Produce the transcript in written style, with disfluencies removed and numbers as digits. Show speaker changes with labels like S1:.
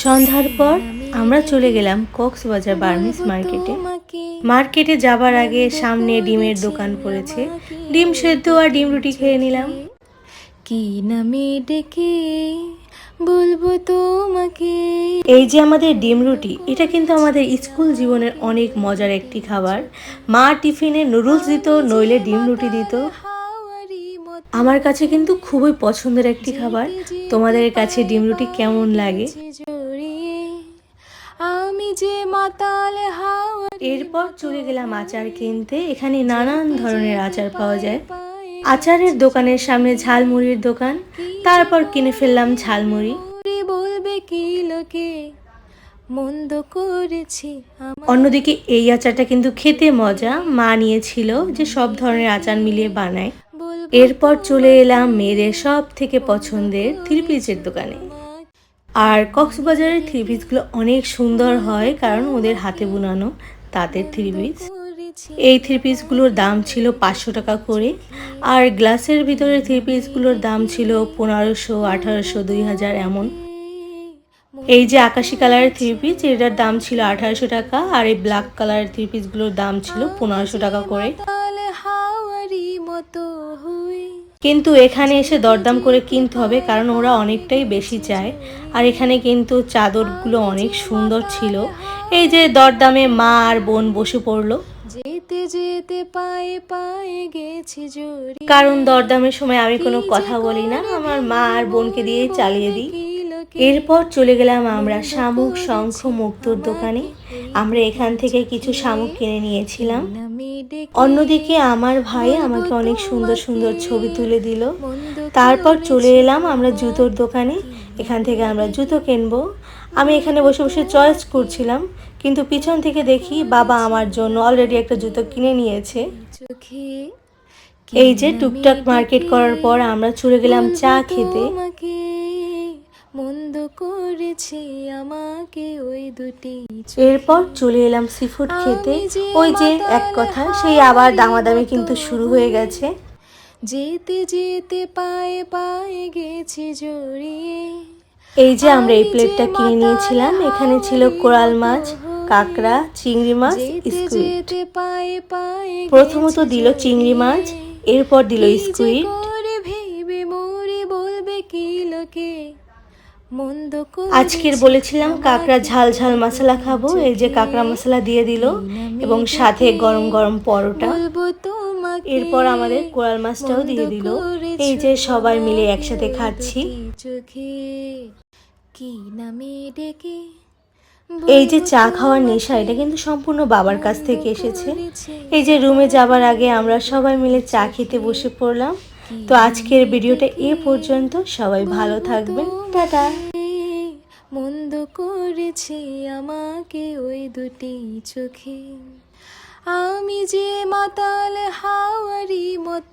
S1: সন্ধ্যার পর আমরা চলে গেলাম কক্সবাজার বার্মিজ মার্কেটে যাবার আগে সামনে ডিমের দোকান পড়েছে। ডিম সেদ্ধ আর ডিম রুটি খেয়ে নিলাম।
S2: কি নামে ডেকে বলবো তোমাকে।
S1: এই যে আমাদের ডিম রুটি, এটা কিন্তু আমাদের স্কুল জীবনের অনেক মজার একটি খাবার। মা টিফিনে নুডলস দিত, নইলে ডিম রুটি দিত। আমার কাছে কিন্তু খুবই পছন্দের একটি খাবার। তোমাদের কাছে ডিম রুটি কেমন লাগে?
S2: আমি যে মাতাল হাওয়া।
S1: এরপর চলে গেলাম আচার কিনতে। এখানে নানান ধরনের আচার পাওয়া যায়। আচারের দোকানের সামনে ঝালমুড়ির দোকান, তারপর কিনে ফেললাম ঝালমুড়ি।
S2: বলবে কি লোকে মন্দ করেছি।
S1: অন্যদিকে এই আচারটা কিন্তু খেতে মজা। মা নিয়েছিল যে সব ধরনের আচার মিলিয়ে বানায়। এরপর চলে এলাম মেয়েদের সব থেকে পছন্দের থ্রি পিসের দোকানে। আর কক্সবাজারের থ্রি পিসগুলো অনেক সুন্দর হয়, কারণ ওদের হাতে বুনানো তাঁতের থ্রি পিস। এই থ্রি পিসগুলোর দাম ছিল 500 টাকা করে, আর গ্লাসের ভিতরে থ্রি পিসগুলোর দাম ছিল 1500, 1800, 2000 এমন। এই যে আকাশি কালারের থ্রি পিস, এটার দাম ছিল 1800 টাকা, আর এই ব্ল্যাক কালারের থ্রি পিসগুলোর দাম ছিল 1500 টাকা করে। কিন্তু এখানে এসে দরদাম করে কিনতে হবে, কারণ ওরা অনেকটাই বেশি চায়। আর এখানে কিন্তু চাদরগুলো অনেক সুন্দর ছিল। এই যে দরদামে মা আর বোন বসে পড়লো।
S2: যেতে যেতে পায়ে পায়ে গেছি জড়িয়ে।
S1: কারণ দরদামের সময় আমি কোনো কথা বলি না, আমার মা আর বোনকে দিয়ে চালিয়ে দিই। এরপর চলে গেলাম আমরা শামুক, শঙ্খ, মুক্তোর দোকানে। আমরা এখান থেকে কিছু শামুক কিনে নিয়েছিলাম। অন্যদিকে আমার ভাই আমাকে অনেক সুন্দর সুন্দর ছবি তুলে দিল। তারপর চলে এলাম আমরা জুতোর দোকানে। এখান থেকে আমরা জুতো কিনবো। আমি এখানে বসে বসে চয়েস করছিলাম, কিন্তু পিছন থেকে দেখি বাবা আমার জন্য অলরেডি একটা জুতো কিনে নিয়েছে। এই যে টুকটাক মার্কেট করার পর আমরা চলে গেলাম চা খেতে।
S2: মন্দ করেছে আমাকে ওই দুটি।
S1: এরপর চলে এলাম সিফুড খেতে। ওই যে এক কথা, সেই আবার দামাদামি কিন্তু শুরু হয়ে গেছে।
S2: যেতে যেতে পায়ে পায়ে গেছি জড়িয়ে।
S1: এই যে আমরা এই প্লেটটা কিনে নিয়েছিলাম। এখানে ছিল কোরাল মাছ, কাঁকড়া, চিংড়ি মাছ, স্কুইড। প্রথমত দিল চিংড়ি মাছ, এরপর দিল স্কুইড। আজকের বলেছিলাম কাঁকড়া ঝাল ঝাল মশলা খাবো, এই যে কাঁকড়া মশলা দিয়ে দিল, এবং সাথে গরম গরম পরোটা। এরপর আমাদের কোরাল মাছটাও দিয়ে দিল। এই যে সবাই মিলে একসাথে খাচ্ছি। এই যে চা খাওয়ার নেশা, এটা কিন্তু সম্পূর্ণ বাবার কাছ থেকে এসেছে। এই যে রুমে যাবার আগে আমরা সবাই মিলে চা খেতে বসে পড়লাম। তো আজকের ভিডিওটা এ পর্যন্ত। সবাই ভালো থাকবেন, টাটা।
S2: মন্দ করেছে আমাকে ওই দুটি চোখে। আমি যে মাতাল হাওয়ারি মতো।